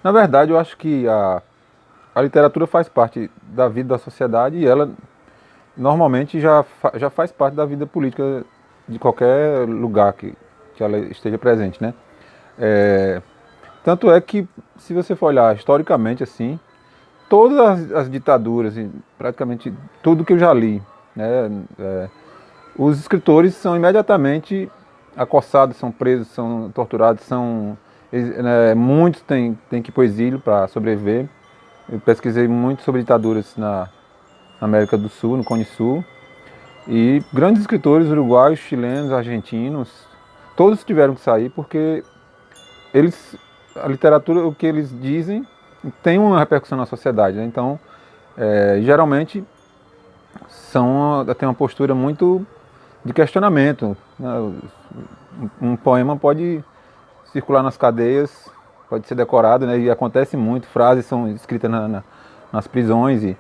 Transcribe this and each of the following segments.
Na verdade, eu acho que a literatura faz parte da vida da sociedade e ela normalmente já faz parte da vida política de qualquer lugar que ela esteja presente, né? É, tanto é que, se você for olhar historicamente assim, todas as ditaduras, e praticamente tudo que eu já li, né, os escritores são imediatamente acossados, são presos, são torturados, muitos têm que ir para o exílio para sobreviver. Eu pesquisei muito sobre ditaduras na América do Sul, no Cone Sul, e grandes escritores uruguaios, chilenos, argentinos, todos tiveram que sair porque eles, a literatura, o que eles dizem, tem uma repercussão na sociedade, né? Então, geralmente, tem uma postura muito de questionamento, né? Um poema pode circular nas cadeias, pode ser decorado, né? E acontece muito, frases são escritas nas prisões e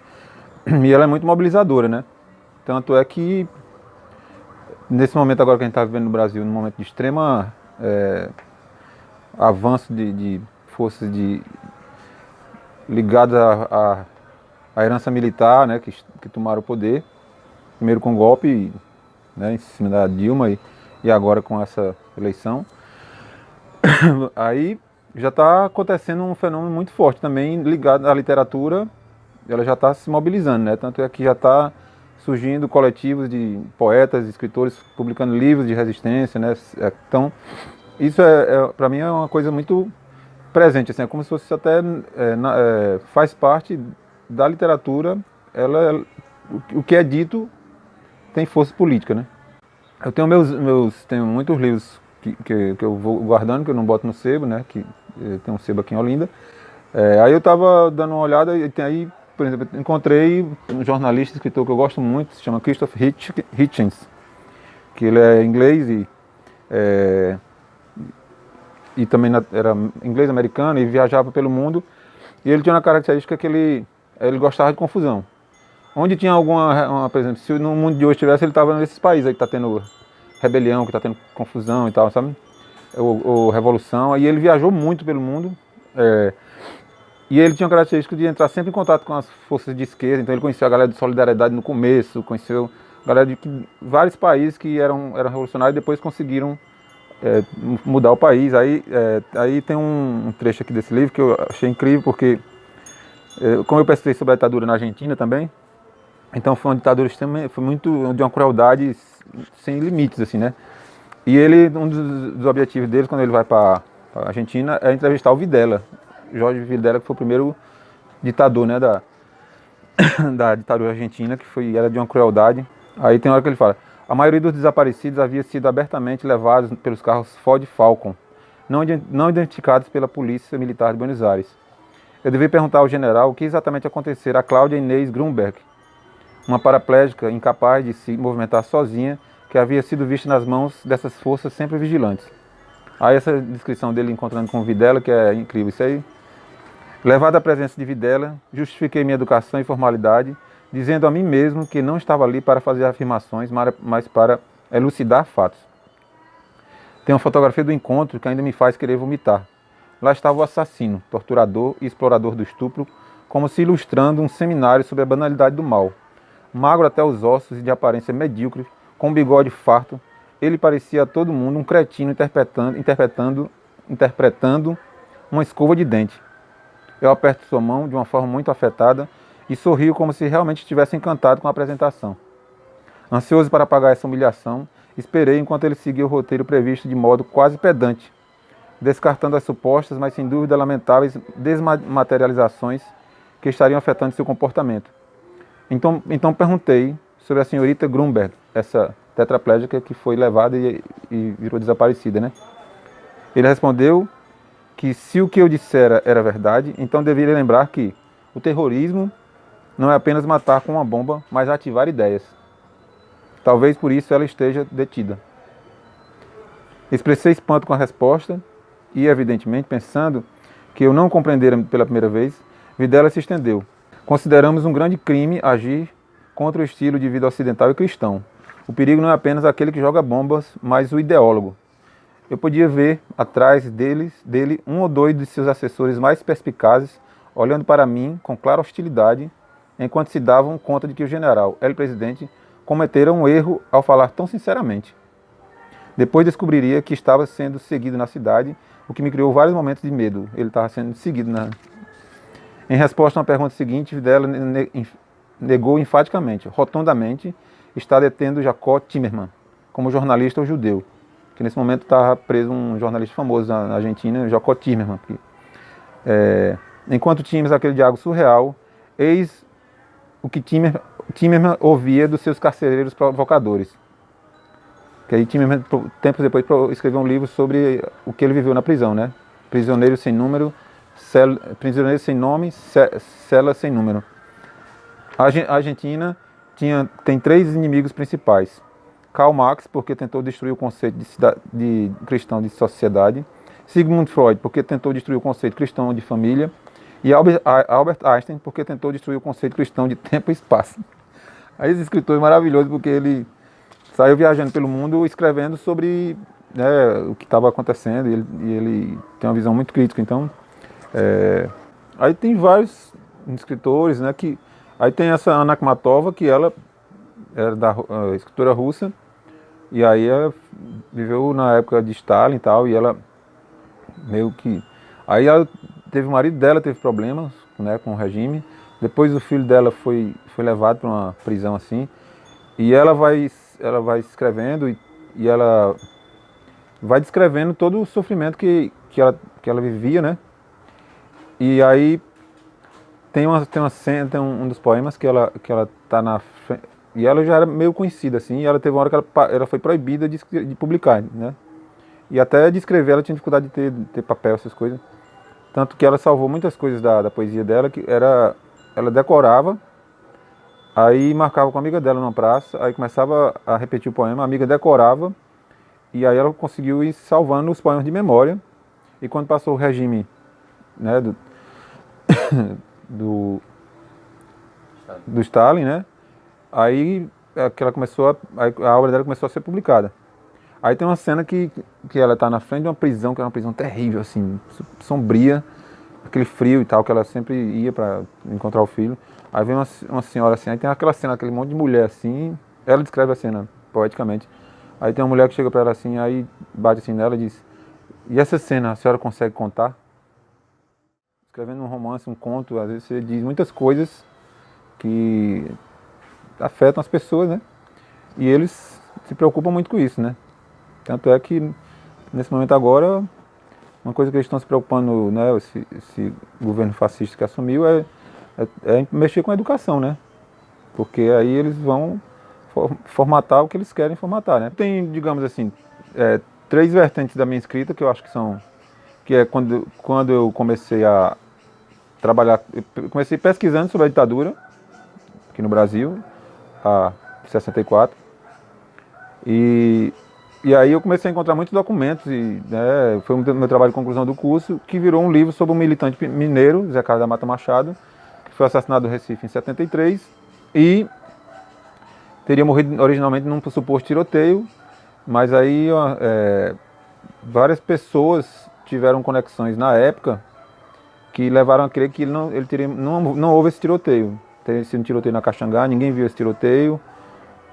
ela é muito mobilizadora, né? Tanto é que nesse momento agora que a gente está vivendo no Brasil, num momento de extrema avanço de forças ligadas à herança militar, né, que tomaram o poder, primeiro com o golpe, né, em cima da Dilma e agora com essa eleição. Aí já está acontecendo um fenômeno muito forte também ligado à literatura, ela já está se mobilizando, né? Tanto é que já está surgindo coletivos de poetas, escritores publicando livros de resistência, né? Então, isso para mim é uma coisa muito presente, assim, é como se fosse até faz parte da literatura, o que é dito tem força política, né? Eu tenho tenho muitos livros que eu vou guardando, que eu não boto no sebo, né? Que tem um sebo aqui em Olinda. Aí eu estava dando uma olhada e aí, por exemplo, encontrei um jornalista, escritor que eu gosto muito, se chama Christopher Hitchens, que ele é inglês e também era inglês americano e viajava pelo mundo. E ele tinha uma característica que ele gostava de confusão. Onde tinha por exemplo, se no mundo de hoje tivesse, ele estava nesses países aí que está tendo rebelião, que está tendo confusão e tal, sabe? Ou revolução. Aí ele viajou muito pelo mundo. E ele tinha a característica de entrar sempre em contato com as forças de esquerda. Então ele conheceu a galera de Solidariedade no começo, conheceu a galera de vários países que eram revolucionários e depois conseguiram mudar o país. Aí tem um trecho aqui desse livro que eu achei incrível, porque como eu pesquisei sobre a ditadura na Argentina também, então foi uma ditadura foi muito de uma crueldade sem limites, assim, né? E um dos objetivos dele, quando ele vai para a Argentina, é entrevistar o Videla, Jorge Videla, que foi o primeiro ditador, né, da ditadura argentina, era de uma crueldade. Aí tem hora que ele fala: a maioria dos desaparecidos havia sido abertamente levados pelos carros Ford Falcon, não identificados pela Polícia Militar de Buenos Aires. Eu devia perguntar ao general o que exatamente acontecera a Cláudia Inês Grunberg, uma paraplégica incapaz de se movimentar sozinha, que havia sido vista nas mãos dessas forças sempre vigilantes. Aí essa descrição dele encontrando com o Videla, que é incrível isso aí. Levado à presença de Videla, justifiquei minha educação e formalidade, dizendo a mim mesmo que não estava ali para fazer afirmações, mas para elucidar fatos. Tem uma fotografia do encontro que ainda me faz querer vomitar. Lá estava o assassino, torturador e explorador do estupro, como se ilustrando um seminário sobre a banalidade do mal. Magro até os ossos e de aparência medíocre, com um bigode farto, ele parecia a todo mundo um cretino interpretando uma escova de dente. Eu aperto sua mão de uma forma muito afetada e sorrio como se realmente estivesse encantado com a apresentação. Ansioso para apagar essa humilhação, esperei enquanto ele seguia o roteiro previsto de modo quase pedante, descartando as supostas, mas sem dúvida lamentáveis desmaterializações que estariam afetando seu comportamento. Então perguntei sobre a senhorita Grunberg, essa tetraplégica que foi levada e virou desaparecida, né? Ele respondeu que se o que eu dissera era verdade, então deveria lembrar que o terrorismo não é apenas matar com uma bomba, mas ativar ideias. Talvez por isso ela esteja detida. Expressei espanto com a resposta e, evidentemente, pensando que eu não compreendera pela primeira vez, Videla se estendeu. Consideramos um grande crime agir contra o estilo de vida ocidental e cristão. O perigo não é apenas aquele que joga bombas, mas o ideólogo. eu podia ver atrás dele um ou dois de seus assessores mais perspicazes, olhando para mim com clara hostilidade, enquanto se davam conta de que o general, el presidente, cometera um erro ao falar tão sinceramente. Depois descobriria que estava sendo seguido na cidade, o que me criou vários momentos de medo. Ele estava sendo seguido na... Em resposta a uma pergunta seguinte, Videla negou enfaticamente, rotundamente, está detendo Jacob Timerman como jornalista ou judeu. Que nesse momento estava preso um jornalista famoso na Argentina, Jacob Timerman. Enquanto tínhamos aquele diálogo surreal, eis o que Timerman ouvia dos seus carcereiros provocadores. Que aí Timerman, tempos depois, escreveu um livro sobre o que ele viveu na prisão, né? Prisioneiro sem número, prisioneiro sem nome, cela sem número. A Argentina tem três inimigos principais. Karl Marx, porque tentou destruir o conceito de cristão de sociedade. Sigmund Freud, porque tentou destruir o conceito cristão de família. E Albert Einstein, porque tentou destruir o conceito cristão de tempo e espaço. Aí esse escritor é maravilhoso, porque ele saiu viajando pelo mundo escrevendo sobre, né, o que estava acontecendo, e ele tem uma visão muito crítica. Então, aí tem vários escritores, né, que... Aí tem essa Anna Akhmatova, que ela era escritora russa, e aí ela viveu na época de Stalin e tal, e ela meio que... Aí ela teve o marido dela, teve problemas, né, com o regime, depois o filho dela foi levado para uma prisão assim, e ela vai escrevendo, e ela vai descrevendo todo o sofrimento que ela vivia, né, e aí tem uma cena, tem um dos poemas que ela tá na frente, e ela já era meio conhecida assim, e ela teve uma hora que ela foi proibida de publicar, né? E até de escrever ela tinha dificuldade de ter papel, essas coisas. Tanto que ela salvou muitas coisas da poesia dela, que ela decorava, aí marcava com a amiga dela numa praça, aí começava a repetir o poema, a amiga decorava, e aí ela conseguiu ir salvando os poemas de memória. E quando passou o regime, né, do Stalin, né? Aí a obra dela começou a ser publicada. Aí tem uma cena que ela está na frente de uma prisão, que é uma prisão terrível, assim, sombria, aquele frio e tal, que ela sempre ia para encontrar o filho. Aí vem uma senhora assim, aí tem aquela cena, aquele monte de mulher assim, ela descreve a cena poeticamente. Aí tem uma mulher que chega para ela assim, aí bate assim nela e diz: "E essa cena, a senhora consegue contar?" Escrevendo um romance, um conto, às vezes você diz muitas coisas que afetam as pessoas, né? E eles se preocupam muito com isso, né? Tanto é que, nesse momento agora, uma coisa que eles estão se preocupando, né, esse governo fascista que assumiu, é mexer com a educação, né? Porque aí eles vão formatar o que eles querem formatar, né? Tem, digamos assim, três vertentes da minha escrita que eu acho que é quando eu comecei a trabalhar, eu comecei pesquisando sobre a ditadura aqui no Brasil, em 64, e aí eu comecei a encontrar muitos documentos, e né, foi o meu trabalho de conclusão do curso, que virou um livro sobre um militante mineiro, Zé Carlos da Mata Machado, que foi assassinado no Recife em 73, e teria morrido originalmente num suposto tiroteio, mas aí várias pessoas tiveram conexões na época que levaram a crer que não houve esse tiroteio. Teria sido um tiroteio na Caxangá, ninguém viu esse tiroteio.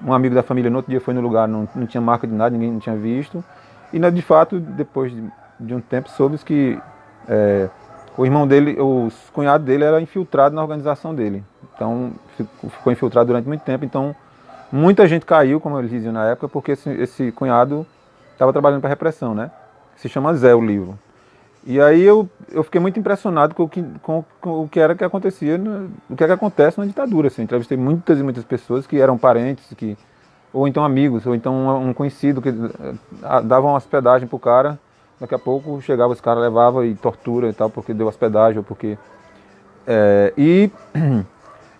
Um amigo da família no outro dia foi no lugar, não tinha marca de nada, ninguém não tinha visto. E de fato, depois de um tempo, soube que o irmão dele, o cunhado dele era infiltrado na organização dele. Então ficou infiltrado durante muito tempo. Então muita gente caiu, como eles diziam na época, porque esse cunhado estava trabalhando para a repressão, né? Se chama Zé o livro. E aí eu fiquei muito impressionado com o que era que acontecia, o que é que acontece na ditadura. Assim. Entrevistei muitas e muitas pessoas que eram parentes, ou então amigos, ou então um conhecido que davam hospedagem pro cara. Daqui a pouco chegava os caras, levava e tortura e tal, porque deu hospedagem, ou porque... E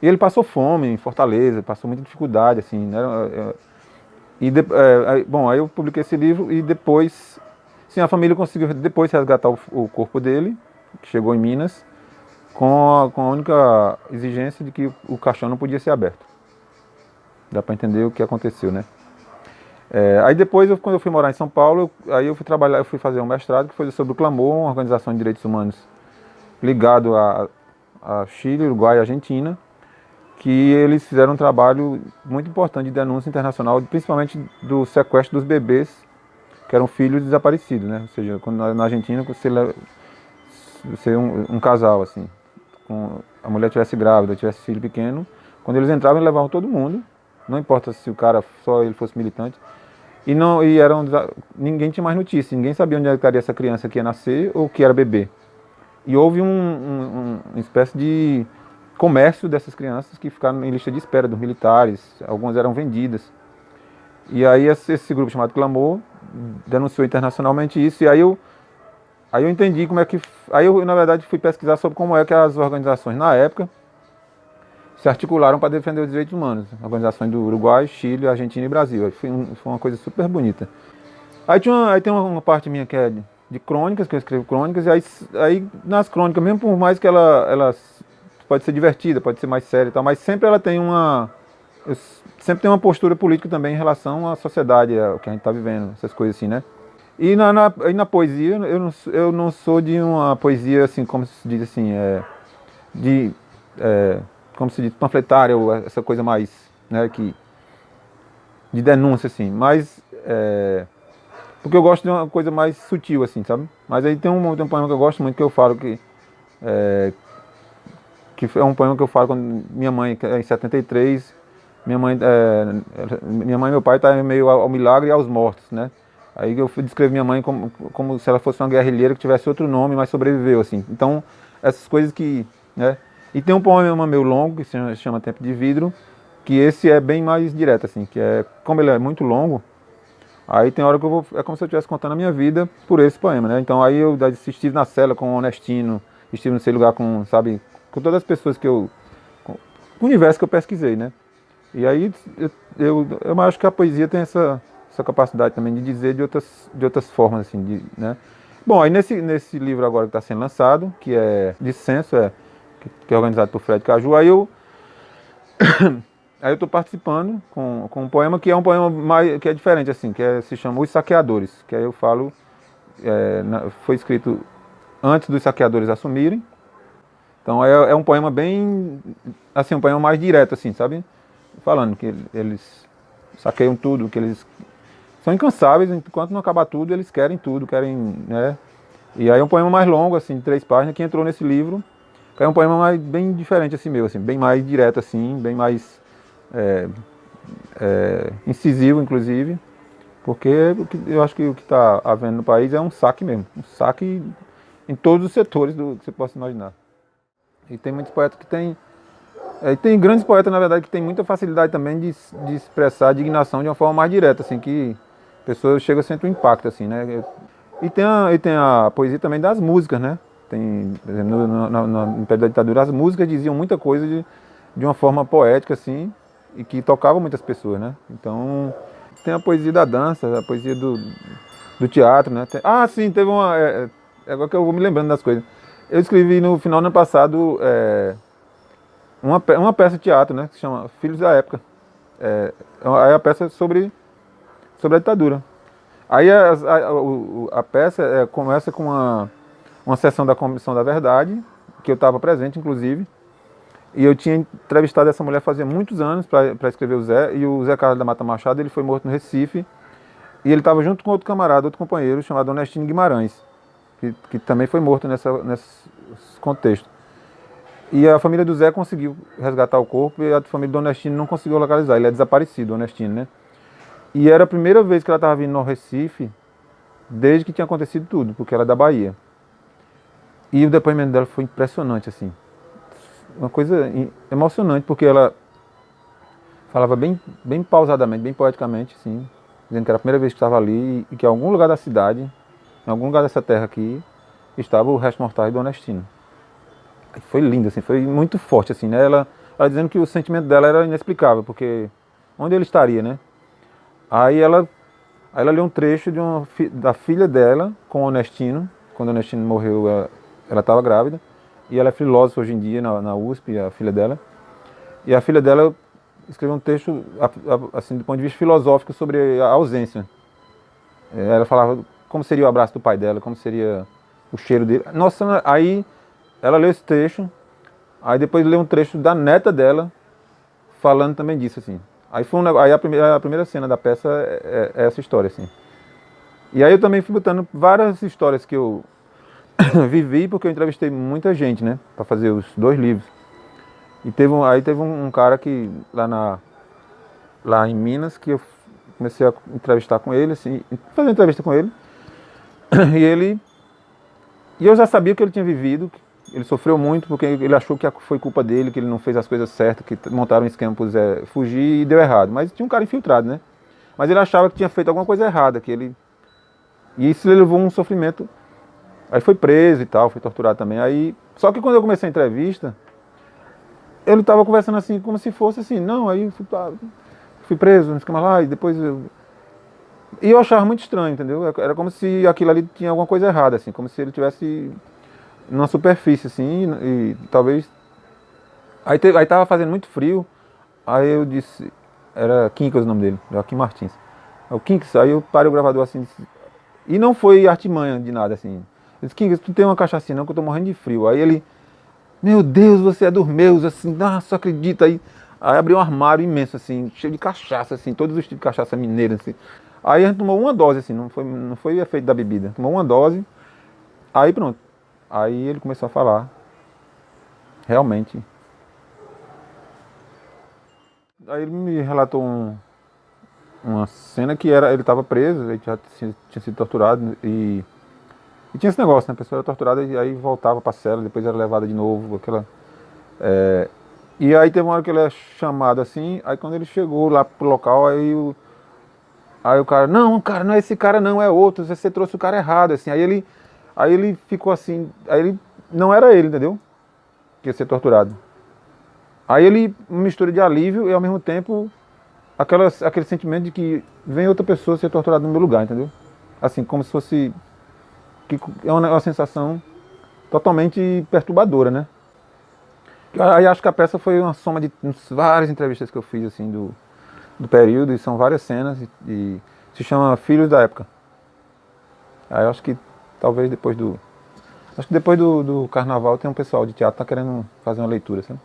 ele passou fome em Fortaleza, passou muita dificuldade, assim, né? Bom, aí eu publiquei esse livro e depois... Sim, a família conseguiu depois resgatar o corpo dele, que chegou em Minas, com a única exigência de que o caixão não podia ser aberto. Dá para entender o que aconteceu, né? Aí depois, quando eu fui morar em São Paulo, aí eu fui trabalhar, eu fui fazer um mestrado que foi sobre o Clamor, uma organização de direitos humanos ligado a Chile, Uruguai e Argentina, que eles fizeram um trabalho muito importante de denúncia internacional, principalmente do sequestro dos bebês que eram filhos desaparecidos, né? Ou seja, quando na Argentina você um casal assim, com a mulher tivesse grávida, tivesse filho pequeno, quando eles entravam, eles levavam todo mundo, não importa se o cara só ele fosse militante, e não e eram ninguém tinha mais notícia, ninguém sabia onde estaria essa criança que ia nascer ou que era bebê. E houve uma espécie de comércio dessas crianças que ficaram em lista de espera dos militares, algumas eram vendidas. E aí esse grupo chamado Clamor denunciou internacionalmente isso, e aí eu entendi como é que... Aí eu, na verdade, fui pesquisar sobre como é que as organizações, na época, se articularam para defender os direitos humanos. Organizações do Uruguai, Chile, Argentina e Brasil. Aí foi uma coisa super bonita. Aí tem uma parte minha que é de crônicas, que eu escrevo crônicas, e aí nas crônicas, mesmo por mais que ela pode ser divertida, pode ser mais séria e tal, mas sempre ela tem sempre tem uma postura política também em relação à sociedade, ao que a gente está vivendo, essas coisas assim, né? E na poesia, eu não sou de uma poesia, assim, como se diz assim, como se diz, panfletária, ou essa coisa mais, né, de denúncia, assim, mas, porque eu gosto de uma coisa mais sutil, assim, sabe? Mas aí tem um poema que eu gosto muito, que eu falo que é um poema que eu falo quando minha mãe, em 73, minha mãe e meu pai estavam meio ao milagre e aos mortos, né? Aí eu descrevo minha mãe como se ela fosse uma guerrilheira que tivesse outro nome, mas sobreviveu, assim. Então, essas coisas que, né? E tem um poema meu longo, que se chama Tempo de Vidro, que esse é bem mais direto, assim, que é, como ele é muito longo, aí tem hora que é como se eu estivesse contando a minha vida por esse poema, né? Então aí eu estive na cela com o Honestino, estive nesse lugar com, sabe, com todas as pessoas com o universo que eu pesquisei, né? E aí eu acho que a poesia tem essa capacidade também de dizer de outras formas, assim, né? Bom, aí nesse livro agora que está sendo lançado, que é Dissenso, que é organizado por Fred Caju, aí eu estou participando com um poema que é um poema que é diferente, assim, se chama Os Saqueadores, que aí eu falo, foi escrito antes dos saqueadores assumirem, então é um poema bem, assim, um poema mais direto, assim, sabe? Falando que eles saqueiam tudo, que eles são incansáveis, enquanto não acabar tudo, eles querem tudo, né? E aí é um poema mais longo, assim, de 3 páginas, que entrou nesse livro, que é um poema bem diferente, assim, meu, assim, bem mais direto, assim, bem mais incisivo, inclusive, porque eu acho que o que está havendo no país é um saque mesmo, um saque em todos os setores que você possa imaginar. E tem muitos poetas que têm... E tem grandes poetas, na verdade, que têm muita facilidade também de expressar a indignação de uma forma mais direta, assim, que a pessoa chega a sentir um impacto, assim, né? E tem a poesia também das músicas, né? Tem, por exemplo, no período da ditadura, as músicas diziam muita coisa de uma forma poética, assim, e que tocava muitas pessoas, né? Então, tem a poesia da dança, a poesia do teatro, né? Sim, teve agora que eu vou me lembrando das coisas. Eu escrevi no final do ano passado... uma peça de teatro, né, que se chama Filhos da Época. Aí a peça é sobre a ditadura. Aí a peça começa com uma sessão da Comissão da Verdade, que eu estava presente, inclusive, e eu tinha entrevistado essa mulher fazia muitos anos para escrever o Zé, e o Zé Carlos da Mata Machado, ele foi morto no Recife, e ele estava junto com outro camarada, outro companheiro, chamado Honestino Guimarães, que também foi morto nesse contexto. E a família do Zé conseguiu resgatar o corpo e a família do Honestino não conseguiu localizar. Ele é desaparecido, o Honestino, né? E era a primeira vez que ela estava vindo no Recife desde que tinha acontecido tudo, porque ela é da Bahia. E o depoimento dela foi impressionante, assim. Uma coisa emocionante, porque ela falava bem pausadamente, bem poeticamente, assim, dizendo que era a primeira vez que estava ali e que em algum lugar da cidade, em algum lugar dessa terra aqui, estava o resto mortal do Honestino. Foi lindo, assim, foi muito forte, assim, né? Ela dizendo que o sentimento dela era inexplicável, porque onde ele estaria, né? Aí ela leu um trecho da filha dela com o Honestino. Quando o Honestino morreu, ela estava grávida, e ela é filósofa hoje em dia na USP, a filha dela. E a filha dela escrever um texto assim, do ponto de vista filosófico sobre a ausência. Ela falava como seria o abraço do pai dela, como seria o cheiro dele. Nossa, aí ela leu esse trecho, aí depois leu um trecho da neta dela, falando também disso, assim. Aí, aí a primeira cena da peça é essa história, assim. E aí eu também fui botando várias histórias que eu vivi, porque eu entrevistei muita gente, né, para fazer os 2 livros. E aí teve um cara que, lá em Minas, que eu comecei a entrevistar com ele, assim, fazer entrevista com ele. E eu já sabia o que ele tinha vivido, ele sofreu muito porque ele achou que foi culpa dele, que ele não fez as coisas certas, que montaram um esquema para Zé fugir e deu errado. Mas tinha um cara infiltrado, né? Mas ele achava que tinha feito alguma coisa errada, e isso levou um sofrimento. Aí foi preso e tal, foi torturado também. Aí, só que quando eu comecei a entrevista, ele estava conversando assim, como se fosse assim, não, aí eu fui preso, não sei o que mais lá, e depois E eu achava muito estranho, entendeu? Era como se aquilo ali tinha alguma coisa errada, assim, como se ele tivesse numa superfície, assim, e talvez... Aí tava fazendo muito frio, aí eu disse, era Quincas o nome dele, Joaquim Martins. O Quincas, aí eu parei o gravador assim, e não foi artimanha de nada, assim. Eu disse, Quincas, tu tem uma cachaça não, que eu tô morrendo de frio. Aí ele, meu Deus, você é dos meus, assim, só acredita aí. Aí abriu um armário imenso, assim, cheio de cachaça, assim, todos os tipos de cachaça mineira, assim. Aí a gente tomou uma dose, assim, não foi o efeito da bebida. Tomou uma dose, aí pronto. Aí ele começou a falar. Realmente. Aí ele me relatou uma cena que ele estava preso, ele já tinha sido torturado e tinha esse negócio, né? A pessoa era torturada e aí voltava para a cela, depois era levada de novo, e aí teve uma hora que ele é chamado assim, aí quando ele chegou lá pro local, aí o cara, não, cara, não é esse cara não, é outro, você trouxe o cara errado, assim. Aí ele ficou assim, aí ele, não era ele, entendeu? Que ia ser torturado. Aí ele, uma mistura de alívio e ao mesmo tempo, aquele sentimento de que vem outra pessoa ser torturada no meu lugar, entendeu? Assim, como se fosse, que é uma sensação totalmente perturbadora, né? Aí acho que a peça foi uma soma de várias entrevistas que eu fiz, assim, do período, e são várias cenas, e se chama Filhos da Época. Aí eu acho que talvez depois do carnaval tem um pessoal de teatro que tá querendo fazer uma leitura, sabe?